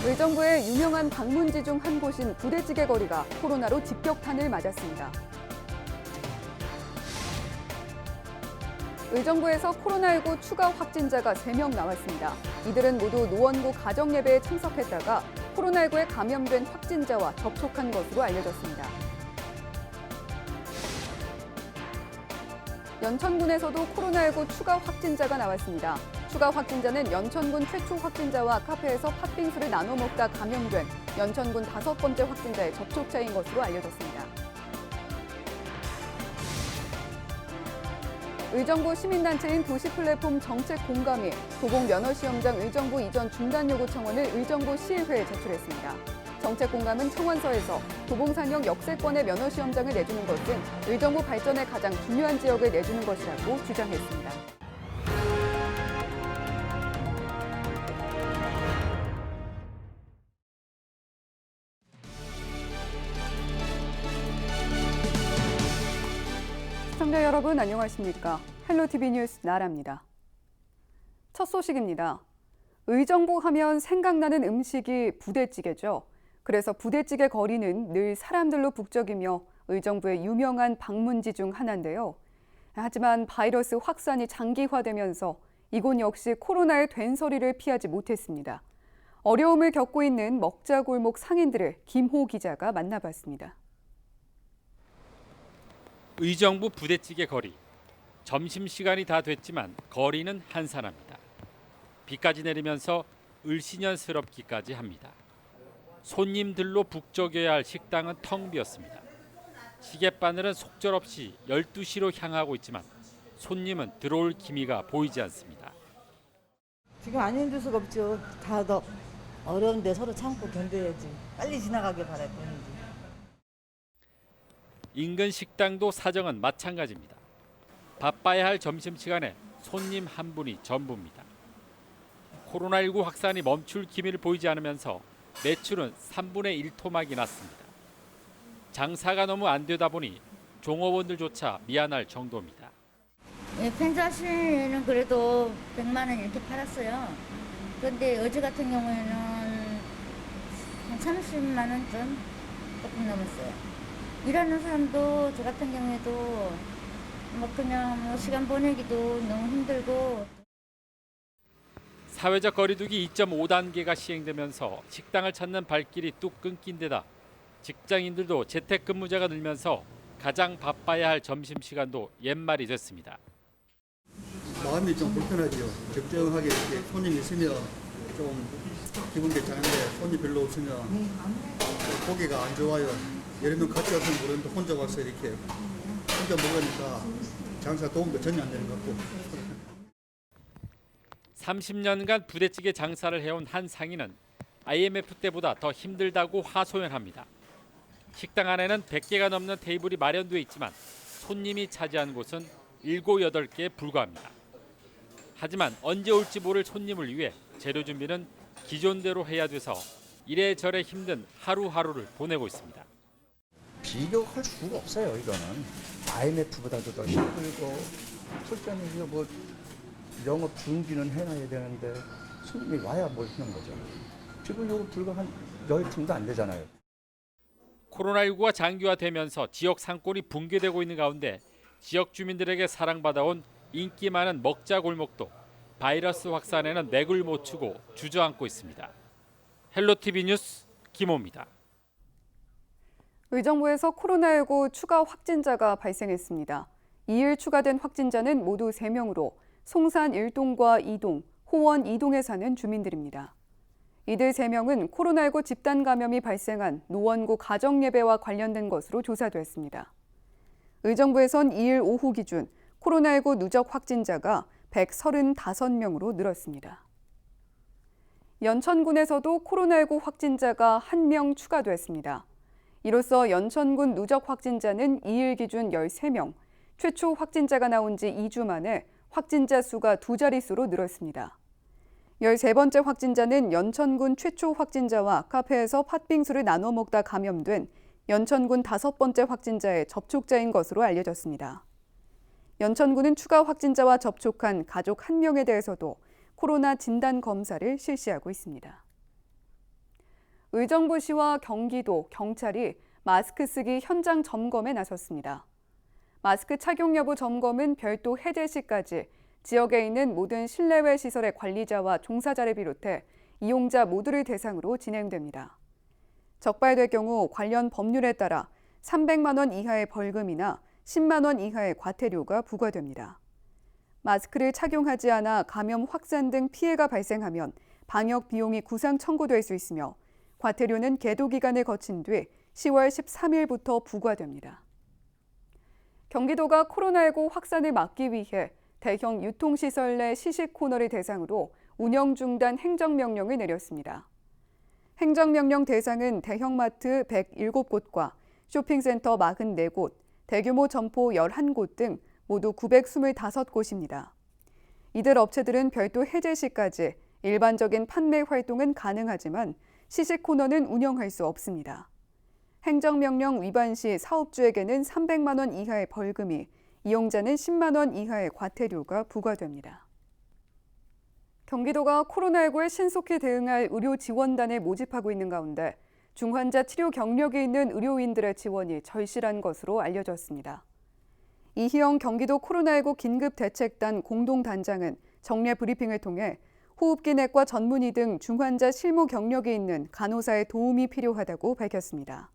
의정부의 유명한 방문지 중 한 곳인 부대찌개 거리가 코로나로 직격탄을 맞았습니다. 의정부에서 코로나19 추가 확진자가 3명 나왔습니다. 이들은 모두 노원구 가정예배에 참석했다가 코로나19에 감염된 확진자와 접촉한 것으로 알려졌습니다. 연천군에서도 코로나19 추가 확진자가 나왔습니다. 추가 확진자는 연천군 최초 확진자와 카페에서 팥빙수를 나눠 먹다 감염된 연천군 5번째 확진자의 접촉자인 것으로 알려졌습니다. 의정부 시민단체인 도시플랫폼 정책공감이 도봉면허시험장 의정부 이전 중단 요구 청원을 의정부 시의회에 제출했습니다. 정책공감은 청원서에서 도봉산역 역세권의 면허시험장을 내주는 것은 의정부 발전에 가장 중요한 지역을 내주는 것이라고 주장했습니다. 시청자 여러분 안녕하십니까? 헬로티비 뉴스 나라입니다. 첫 소식입니다. 의정부 하면 생각나는 음식이 부대찌개죠. 그래서 부대찌개 거리는 늘 사람들로 북적이며 의정부의 유명한 방문지 중 하나인데요. 하지만 바이러스 확산이 장기화되면서 이곳 역시 코로나의 된소리를 피하지 못했습니다. 어려움을 겪고 있는 먹자골목 상인들을 김호 기자가 만나봤습니다. 의정부 부대찌개 거리. 점심시간이 다 됐지만 거리는 한산합니다. 비까지 내리면서 을씨년스럽기까지 합니다. 손님들로 북적여야 할 식당은 텅 비었습니다. 시계바늘은 속절없이 12시로 향하고 있지만 손님은 들어올 기미가 보이지 않습니다. 지금 안 힘들 수가 없죠. 다 더 어려운데 서로 참고 견뎌야지. 빨리 지나가길 바랄 뿐이지. 인근 식당도 사정은 마찬가지입니다. 바빠야 할 점심시간에 손님 한 분이 전부입니다. 코로나19 확산이 멈출 기미를 보이지 않으면서 매출은 3분의 1 토막이 났습니다. 장사가 너무 안 되다 보니 종업원들조차 미안할 정도입니다. 예, 펜자시는 그래도 100만 원 이렇게 팔았어요. 그런데 어제 같은 경우에는 한 30만 원 좀 조금 넘었어요. 일하는 사람도 저 같은 경우에도 뭐 그냥 시간 보내기도 너무 힘들고. 사회적 거리두기 2.5단계가 시행되면서 식당을 찾는 발길이 뚝 끊긴 데다 직장인들도 재택근무자가 늘면서 가장 바빠야 할 점심시간도 옛말이 됐습니다. 마음이 좀 불편하지요. 적정하게 이렇게 손님 있으면 좀 기분 괜찮은데 손이 별로 없으면 고기가 안 좋아요. 예를 들면 같이 와서 모르는데 혼자 와서 이렇게 혼자 먹으니까 장사 도움도 전혀 안 되는 것 같고. 30년간 부대찌개 장사를 해온 한 상인은 IMF 때보다 더 힘들다고 하소연합니다. 식당 안에는 100개가 넘는 테이블이 마련돼 있지만 손님이 차지한 곳은 7, 8개에 불과합니다. 하지만 언제 올지 모를 손님을 위해 재료 준비는 기존대로 해야 돼서 이래저래 힘든 하루하루를 보내고 있습니다. 비교할 수가 없어요. 이거는 IMF보다도 더 힘들고 솔직히 뭐 영업 준비는 해놔야 되는데 손님이 와야 뭘 하는 거죠. 지금 이거 불과 한 10팀도 안 되잖아요. 코로나19가 장기화되면서 지역 상권이 붕괴되고 있는 가운데 지역 주민들에게 사랑받아온 인기 많은 먹자 골목도 바이러스 확산에는 맥을 못 추고 주저앉고 있습니다. 헬로티비 뉴스 김호입니다. 의정부에서 코로나19 추가 확진자가 발생했습니다. 2일 추가된 확진자는 모두 3명으로 송산 1동과 2동, 호원 2동에 사는 주민들입니다. 이들 3명은 코로나19 집단 감염이 발생한 노원구 가정예배와 관련된 것으로 조사됐습니다. 의정부에선 2일 오후 기준 코로나19 누적 확진자가 135명으로 늘었습니다. 연천군에서도 코로나19 확진자가 1명 추가됐습니다. 이로써 연천군 누적 확진자는 2일 기준 13명, 최초 확진자가 나온 지 2주 만에 확진자 수가 2자릿수로 늘었습니다. 13번째 확진자는 연천군 최초 확진자와 카페에서 팥빙수를 나눠 먹다 감염된 연천군 5번째 확진자의 접촉자인 것으로 알려졌습니다. 연천군은 추가 확진자와 접촉한 가족 1명에 대해서도 코로나 진단 검사를 실시하고 있습니다. 의정부시와 경기도, 경찰이 마스크 쓰기 현장 점검에 나섰습니다. 마스크 착용 여부 점검은 별도 해제 시까지 지역에 있는 모든 실내외 시설의 관리자와 종사자를 비롯해 이용자 모두를 대상으로 진행됩니다. 적발될 경우 관련 법률에 따라 300만 원 이하의 벌금이나 10만 원 이하의 과태료가 부과됩니다. 마스크를 착용하지 않아 감염 확산 등 피해가 발생하면 방역 비용이 구상 청구될 수 있으며 과태료는 계도 기간을 거친 뒤 10월 13일부터 부과됩니다. 경기도가 코로나19 확산을 막기 위해 대형 유통시설 내 시식 코너를 대상으로 운영 중단 행정명령을 내렸습니다. 행정명령 대상은 대형마트 107곳과 쇼핑센터 44곳, 대규모 점포 11곳 등 모두 925곳입니다. 이들 업체들은 별도 해제 시까지 일반적인 판매 활동은 가능하지만 시식 코너는 운영할 수 없습니다. 행정명령 위반 시 사업주에게는 300만 원 이하의 벌금이, 이용자는 10만 원 이하의 과태료가 부과됩니다. 경기도가 코로나19에 신속히 대응할 의료 지원단을 모집하고 있는 가운데 중환자 치료 경력이 있는 의료인들의 지원이 절실한 것으로 알려졌습니다. 이희영 경기도 코로나19 긴급대책단 공동단장은 정례 브리핑을 통해 호흡기내과 전문의 등 중환자 실무 경력이 있는 간호사의 도움이 필요하다고 밝혔습니다.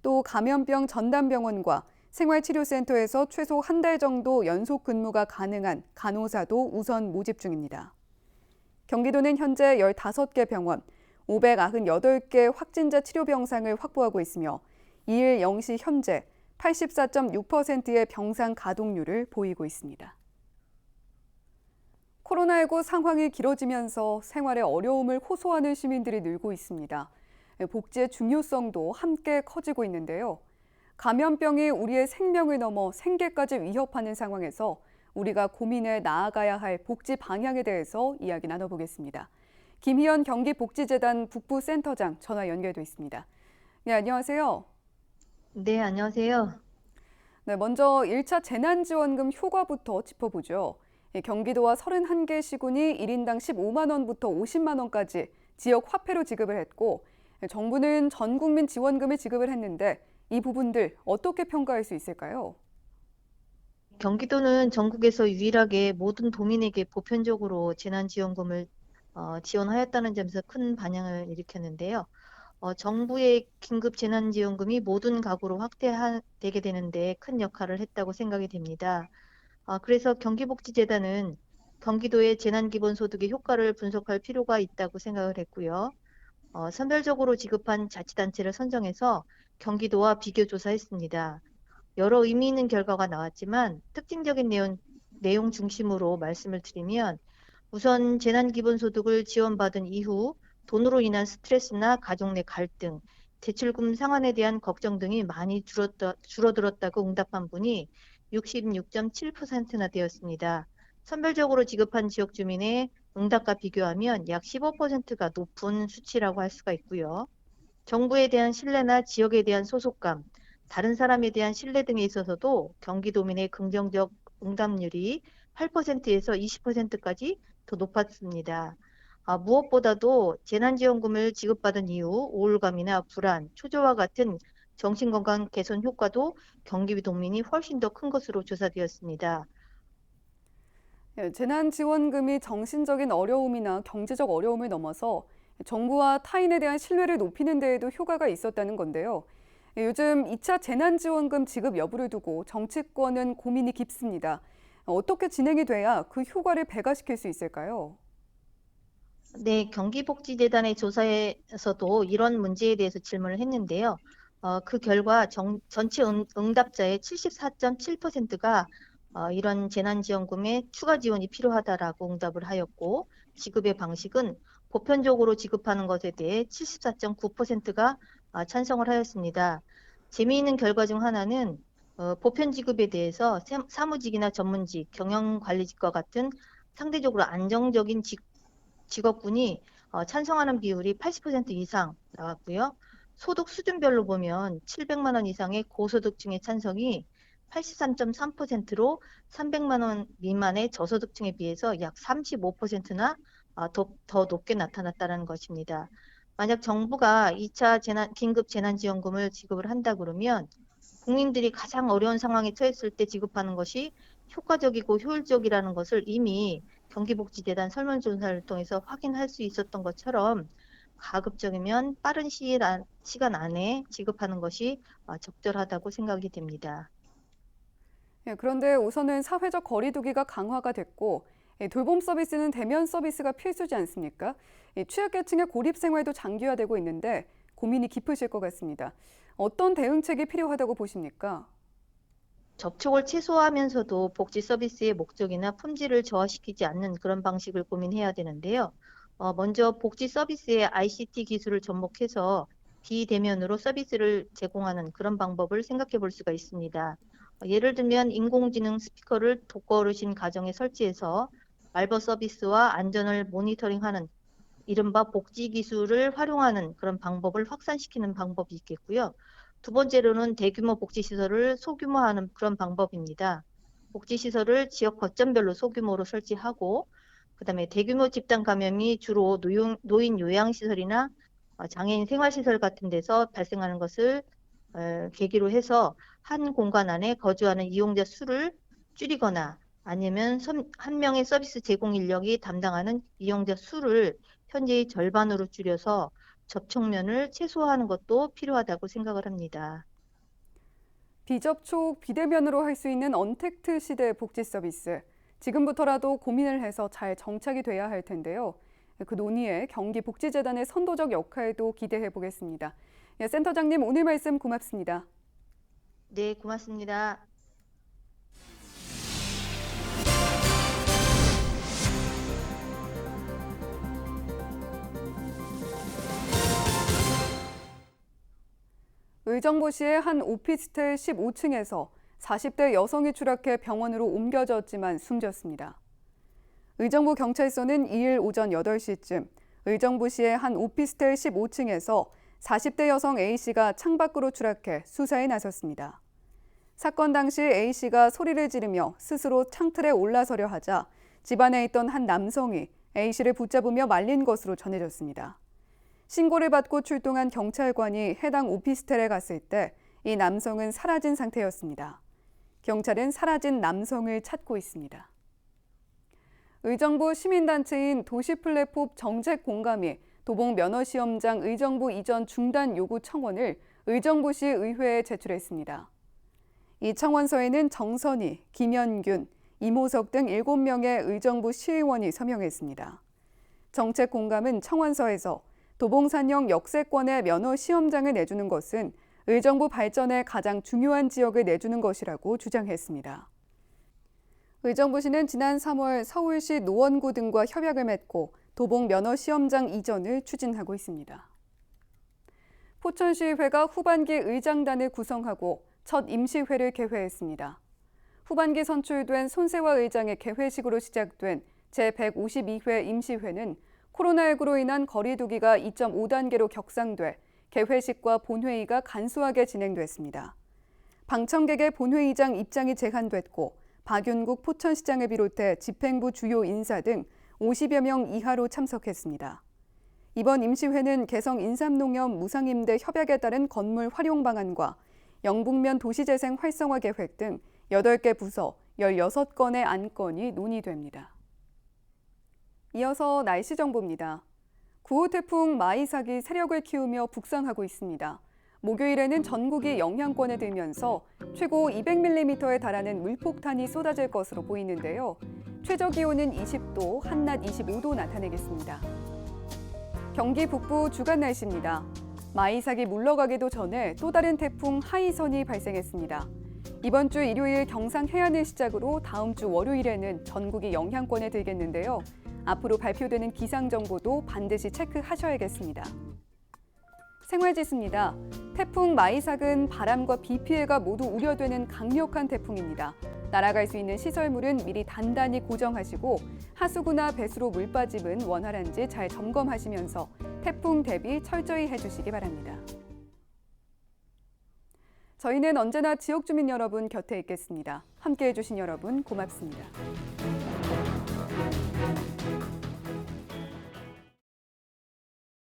또 감염병 전담병원과 생활치료센터에서 최소 한 달 정도 연속 근무가 가능한 간호사도 우선 모집 중입니다. 경기도는 현재 15개 병원, 598개 확진자 치료 병상을 확보하고 있으며 2일 0시 현재 84.6%의 병상 가동률을 보이고 있습니다. 코로나19 상황이 길어지면서 생활에 어려움을 호소하는 시민들이 늘고 있습니다. 복지의 중요성도 함께 커지고 있는데요. 감염병이 우리의 생명을 넘어 생계까지 위협하는 상황에서 우리가 고민해 나아가야 할 복지 방향에 대해서 이야기 나눠보겠습니다. 김희연 경기복지재단 북부센터장 전화 연결돼 있습니다. 네, 안녕하세요. 네, 안녕하세요. 네, 먼저 1차 재난지원금 효과부터 짚어보죠. 경기도와 31개 시군이 1인당 15만 원부터 50만 원까지 지역 화폐로 지급을 했고, 정부는 전 국민 지원금을 지급을 했는데 이 부분들 어떻게 평가할 수 있을까요? 경기도는 전국에서 유일하게 모든 도민에게 보편적으로 재난지원금을 지원하였다는 점에서 큰 반향을 일으켰는데요. 정부의 긴급 재난지원금이 모든 가구로 확대되게 되는데 큰 역할을 했다고 생각이 됩니다. 그래서 경기복지재단은 경기도의 재난기본소득의 효과를 분석할 필요가 있다고 생각을 했고요. 선별적으로 지급한 자치단체를 선정해서 경기도와 비교 조사했습니다. 여러 의미 있는 결과가 나왔지만 특징적인 내용 중심으로 말씀을 드리면 우선 재난기본소득을 지원받은 이후 돈으로 인한 스트레스나 가족 내 갈등, 대출금 상환에 대한 걱정 등이 많이 줄어들었다고 응답한 분이 66.7%나 되었습니다. 선별적으로 지급한 지역 주민의 응답과 비교하면 약 15%가 높은 수치라고 할 수가 있고요. 정부에 대한 신뢰나 지역에 대한 소속감, 다른 사람에 대한 신뢰 등에 있어서도 경기도민의 긍정적 응답률이 8%에서 20%까지 더 높았습니다. 무엇보다도 재난지원금을 지급받은 이후 우울감이나 불안, 초조와 같은 정신건강 개선 효과도 경기도민이 훨씬 더 큰 것으로 조사되었습니다. 재난지원금이 정신적인 어려움이나 경제적 어려움을 넘어서 정부와 타인에 대한 신뢰를 높이는 데에도 효과가 있었다는 건데요. 요즘 2차 재난지원금 지급 여부를 두고 정치권은 고민이 깊습니다. 어떻게 진행이 돼야 그 효과를 배가시킬 수 있을까요? 네, 경기복지재단의 조사에서도 이런 문제에 대해서 질문을 했는데요. 그 결과 전체 응답자의 74.7%가 이런 재난지원금에 추가 지원이 필요하다라고 응답을 하였고, 지급의 방식은 보편적으로 지급하는 것에 대해 74.9%가 찬성을 하였습니다. 재미있는 결과 중 하나는 보편 지급에 대해서 사무직이나 전문직, 경영관리직과 같은 상대적으로 안정적인 직업군이 찬성하는 비율이 80% 이상 나왔고요. 소득 수준별로 보면 700만 원 이상의 고소득층의 찬성이 83.3%로 300만 원 미만의 저소득층에 비해서 약 35%나 더 높게 나타났다는 것입니다. 만약 정부가 2차 긴급 재난지원금을 지급을 한다 그러면 국민들이 가장 어려운 상황에 처했을 때 지급하는 것이 효과적이고 효율적이라는 것을 이미 경기복지재단 설문조사를 통해서 확인할 수 있었던 것처럼 가급적이면 빠른 시간 안에 지급하는 것이 적절하다고 생각이 됩니다. 예, 그런데 우선은 사회적 거리 두기가 강화가 됐고 돌봄 서비스는 대면 서비스가 필수지 않습니까? 취약계층의 고립 생활도 장기화되고 있는데 고민이 깊으실 것 같습니다. 어떤 대응책이 필요하다고 보십니까? 접촉을 최소화하면서도 복지 서비스의 목적이나 품질을 저하시키지 않는 그런 방식을 고민해야 되는데요. 먼저 복지 서비스의 ICT 기술을 접목해서 비대면으로 서비스를 제공하는 그런 방법을 생각해 볼 수가 있습니다. 예를 들면 인공지능 스피커를 독거어르신 가정에 설치해서 말버 서비스와 안전을 모니터링하는 이른바 복지 기술을 활용하는 그런 방법을 확산시키는 방법이 있겠고요. 두 번째로는 대규모 복지시설을 소규모화하는 그런 방법입니다. 복지시설을 지역 거점별로 소규모로 설치하고 그다음에 대규모 집단 감염이 주로 노인 요양시설이나 장애인 생활시설 같은 데서 발생하는 것을 계기로 해서 한 공간 안에 거주하는 이용자 수를 줄이거나 아니면 한 명의 서비스 제공 인력이 담당하는 이용자 수를 현재의 절반으로 줄여서 접촉면을 최소화하는 것도 필요하다고 생각을 합니다. 비접촉, 비대면으로 할 수 있는 언택트 시대 복지 서비스. 지금부터라도 고민을 해서 잘 정착이 돼야 할 텐데요. 그 논의에 경기복지재단의 선도적 역할도 기대해 보겠습니다. 예, 센터장님 오늘 말씀 고맙습니다. 네, 고맙습니다. 의정부시의 한 오피스텔 15층에서 40대 여성이 추락해 병원으로 옮겨졌지만 숨졌습니다. 의정부 경찰서는 2일 오전 8시쯤 의정부시의 한 오피스텔 15층에서 40대 여성 A씨가 창밖으로 추락해 수사에 나섰습니다. 사건 당시 A씨가 소리를 지르며 스스로 창틀에 올라서려 하자 집안에 있던 한 남성이 A씨를 붙잡으며 말린 것으로 전해졌습니다. 신고를 받고 출동한 경찰관이 해당 오피스텔에 갔을 때 이 남성은 사라진 상태였습니다. 경찰은 사라진 남성을 찾고 있습니다. 의정부 시민단체인 도시플랫폼 정책공감이 도봉 면허시험장 의정부 이전 중단 요구 청원을 의정부시 의회에 제출했습니다. 이 청원서에는 정선희, 김현균, 이모석 등 7명의 의정부 시의원이 서명했습니다. 정책공감은 청원서에서 도봉산역 역세권의 면허시험장을 내주는 것은 의정부 발전에 가장 중요한 지역을 내주는 것이라고 주장했습니다. 의정부시는 지난 3월 서울시 노원구 등과 협약을 맺고 도봉 면허시험장 이전을 추진하고 있습니다. 포천시의회가 후반기 의장단을 구성하고 첫 임시회를 개회했습니다. 후반기 선출된 손세화 의장의 개회식으로 시작된 제152회 임시회는 코로나19로 인한 거리 두기가 2.5단계로 격상돼 개회식과 본회의가 간소하게 진행됐습니다. 방청객의 본회의장 입장이 제한됐고 박윤국 포천시장을 비롯해 집행부 주요 인사 등 50여 명 이하로 참석했습니다. 이번 임시회는 개성 인삼농협 무상임대 협약에 따른 건물 활용 방안과 영북면 도시재생 활성화 계획 등 8개 부서 16건의 안건이 논의됩니다. 이어서 날씨 정보입니다. 9호 태풍 마이삭이 세력을 키우며 북상하고 있습니다. 목요일에는 전국이 영향권에 들면서 최고 200mm에 달하는 물폭탄이 쏟아질 것으로 보이는데요. 최저 기온은 20도, 한낮 25도 나타내겠습니다. 경기 북부 주간 날씨입니다. 마이삭이 물러가기도 전에 또 다른 태풍 하이선이 발생했습니다. 이번 주 일요일 경상 해안을 시작으로 다음 주 월요일에는 전국이 영향권에 들겠는데요. 앞으로 발표되는 기상 정보도 반드시 체크하셔야겠습니다. 생활지수입니다. 태풍 마이삭은 바람과 비 피해가 모두 우려되는 강력한 태풍입니다. 날아갈 수 있는 시설물은 미리 단단히 고정하시고 하수구나 배수로 물 빠짐은 원활한지 잘 점검하시면서 태풍 대비 철저히 해주시기 바랍니다. 저희는 언제나 지역 주민 여러분 곁에 있겠습니다. 함께해 주신 여러분 고맙습니다.